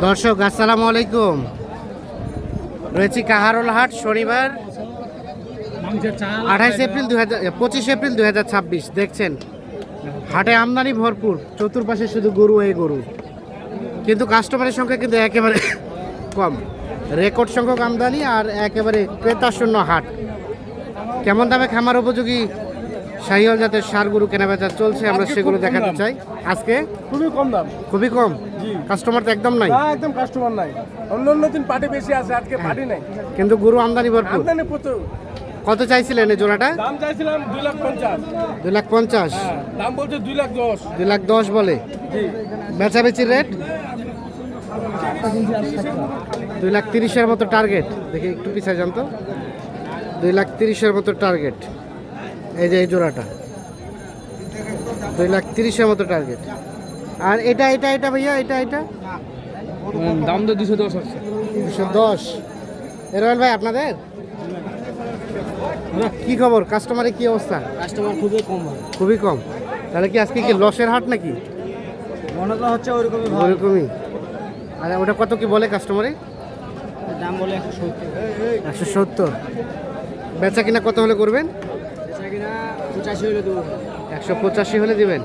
দর্শক আসসালামু আলাইকুম। রয়েছি কাহারোল হাট, শনিবার 25 এপ্রিল 2026। দেখছেন হাটে আমদানি ভরপুর, চতুর্পাশে শুধু গরু গরু, কিন্তু কাস্টমারের সংখ্যা কিন্তু একেবারে কম। রেকর্ড সংখ্যক আমদানি আর একেবারে ক্রেতা শূন্য হাট। কেমন দামে খামার উপযোগী শাহিওয়াল জাতের ষাঁড় গরু কেনাবেচা চলছে, আমরা সেগুলো দেখাতে চাই। আজকে খুবই কম দাম, খুবই কম, কাস্টমার তো একদম নাই। একদম কাস্টমার নাই। অন্য দিন পার্টি বেশি আছে, আজকে পার্টি নাই, কিন্তু গরু আমদানি ভরপুর। আমদানি প্রচুর। কত চাইছিলেন এই জোড়াটা? দাম চাইছিলাম 2,50,000। 2,50,000, দাম বলছে 2,10,000। 2,10,000 বলে। বেচাবেচির রেট 2,30,000 মতো টার্গেট। দেখি একটু পিছিয়ে যান তো। 2,30,000 মতো টার্গেট। এই যে এই জোড়াটা 2,30,000 মতো টার্গেট। আর এটা এটা এটা ভাইয়া, এটা এটা দাম তো 210 আছে। 210। এরওয়াল ভাই আপনাদের কি খবর? কাস্টমারের কি অবস্থা? কাস্টমার খুবই কম, খুবই কম। তাহলে কি আজকে কি লসের হাট নাকি? মনে তো হচ্ছে ওরকমই। ওরকমই। আর ওটা কত কি বলে কাস্টমারে? দাম বলে 170। 170। বেচা কিনা কত হলে করবেন? বেচা কিনা 85 হলে দেবো। 185 হলে দিবেন।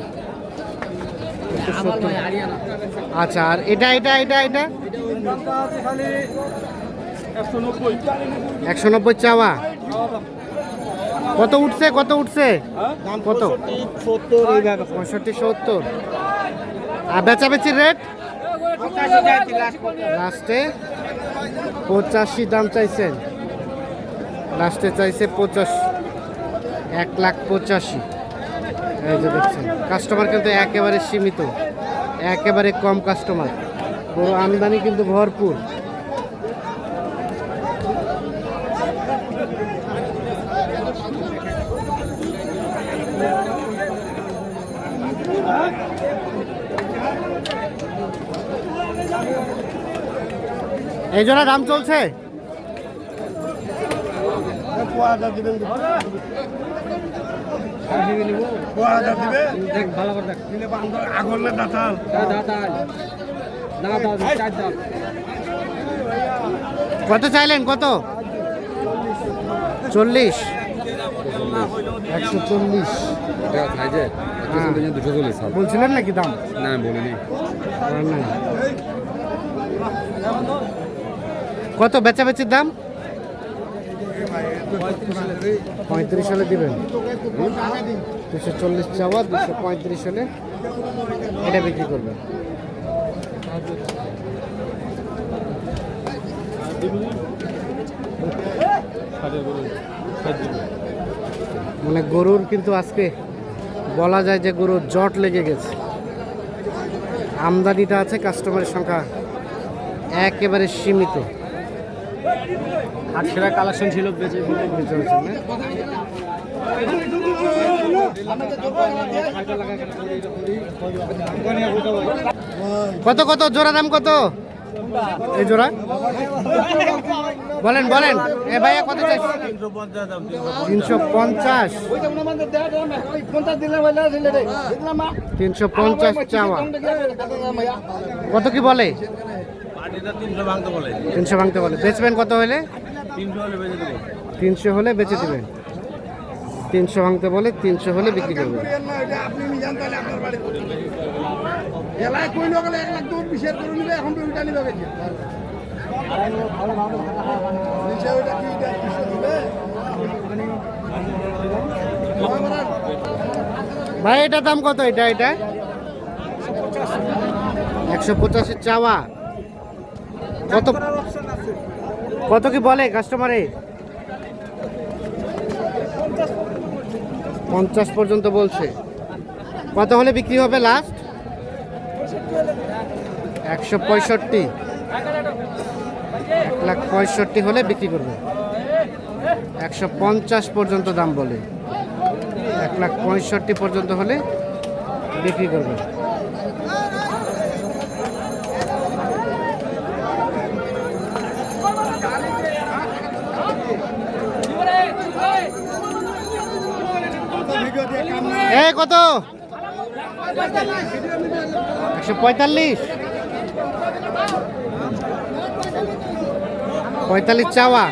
170। আচ্ছা, আর এটা এটা এটা এটা দামটা আছে খালি 190। 190 চাওয়া। কত উঠছে কত উঠছে? দাম কত? 70 এইভাবে। 65 70। আর বেচাবেচির রেট 85 যাইতি লাস্টে 85 দাম চাইছেন। লাস্টে চাইছে 85, 1,85,000। এই যে দেখছেন কাস্টমার কিন্তু একেবারে সীমিত, একেবারে কম কাস্টমার। পুরো আমদানি কিন্তু ভরপুর। এই জন্য দাম চলছে। কত চাইলেন? কত? 40। 140 বলছিলেন নাকি দাম? না বলিনি। কত বেচাবেচির দাম? 35 হলে দিবেন। 240 চাওয়া, 235 হলে এটা বিক্রি করবেন। মানে গরুর কিন্তু আজকে বলা যায় যে গরুর জট লেগে গেছে। আমদানিটা আছে, কাস্টমারের সংখ্যা একেবারে সীমিত। আর সেরা কালেকশন ছিল বেঁচে কত কত জোড়া দাম কত? এই জোড়া বলেন বলেন। এ ভাইয়া কত চাইছে? 350। 350 চাওয়া। কত কি বলে? 300 ভাঙতে বলে। বেচবেন কত হলে? 300 হলে বেচে দেবেন। 300 ভাঙতে বলে, 300 হলে বিক্রি করবেন। ভাই এটা দাম কত? এটা এটা 185 চাওয়া। কত কত কি বলে কাস্টমারে? 50 পর্যন্ত বলছে। কত হলে বিক্রি হবে লাস্ট? 165। 1,65,000 হলে বিক্রি করবে। 150 পর্যন্ত দাম বলে। 1,65,000 পর্যন্ত হলে বিক্রি করবে। কত? 145। 45 চাওয়া।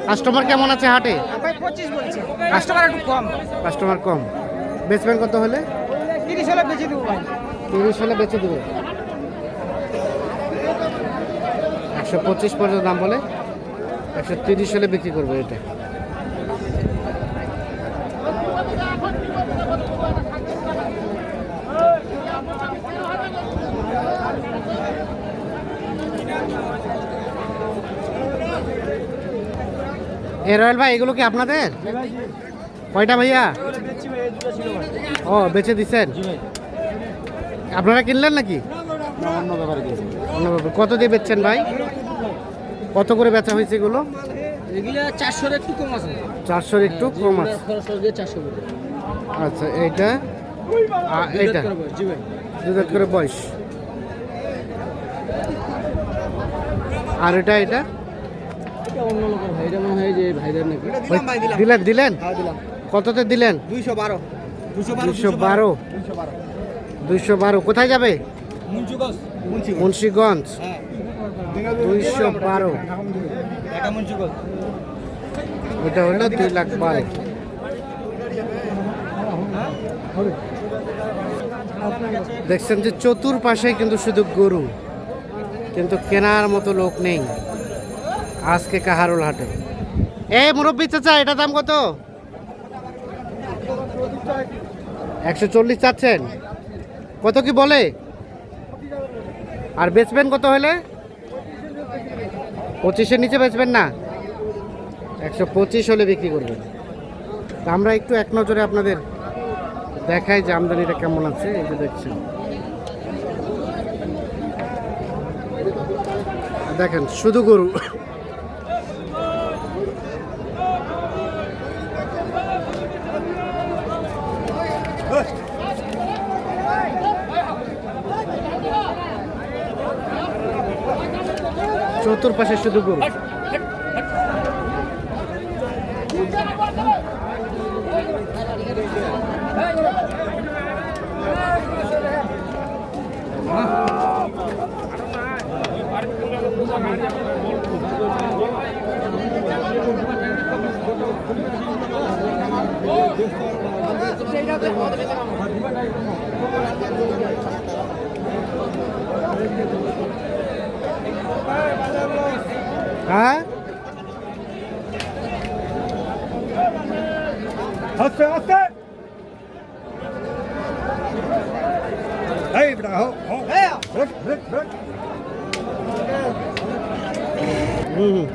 কাস্টমার কেমন আছে হাটে? ভাই 25 বলছে, কাস্টমার একটু কম। কাস্টমার কম। বেচবেন কত হলে? 30 হলে বেচে দেবো ভাই। 30 হলে বেচে দেবে। 125 পর্যন্ত দাম বলে, 130 হলে বিক্রি করবে এটা। এ রয়েল ভাই, এগুলো কি আপনাদের? কয়টা ভাইয়া? ও, বেচে দিচ্ছেন? আপনারা কিনলেন নাকি? অন্য ব্যাপারে। কত দিয়ে বেচছেন ভাই? কত করে বেচা হয়েছে এগুলো? এগুলা 400 এর একটু কম আছে। 400 একটু কম আছে। খরচ দিয়ে 400 করে। আচ্ছা, এইটা এইটা জি ভাই। 2 দাঁত করে বয়স। আর এটা এটা অন্য লোকের ভাই, এটা মনে হয় যে ভাইদের নাকি। দিলেন? হ্যাঁ দিলাম। কততে দিলেন? 212। 212। কোথায় যাবে? মুন্সিগঞ্জ। মুন্সিগঞ্জ। হ্যাঁ। 212। ঢাকা মুন্সিগঞ্জ। ওটা হলো 2,12,000। দেখছেন যে চতুর্পাশে কিন্তু শুধু গরু, কিন্তু কেনার মতো লোক নেই আজকে কাহারুল হাটে। মুরব্বী চাচা, এটা দাম কত? 140 চাচ্ছেন? কত কি বলে? আর বেচবেন কত হলে? 25-এর নিচে বেচবেন না? 125 হলে বিক্রি করবেন। তা আমরা একটু এক নজরে আপনাদের দেখাই যে আমদানিটা কেমন আছে। এই যে দেখছেন, দেখেন শুধু গরু। চতুর্পাশে শুধু গরু। হ্যাঁ, আস্তে আস্তে এই বেটা হো হো ব্রেক ব্রেক ব্রেক হুম।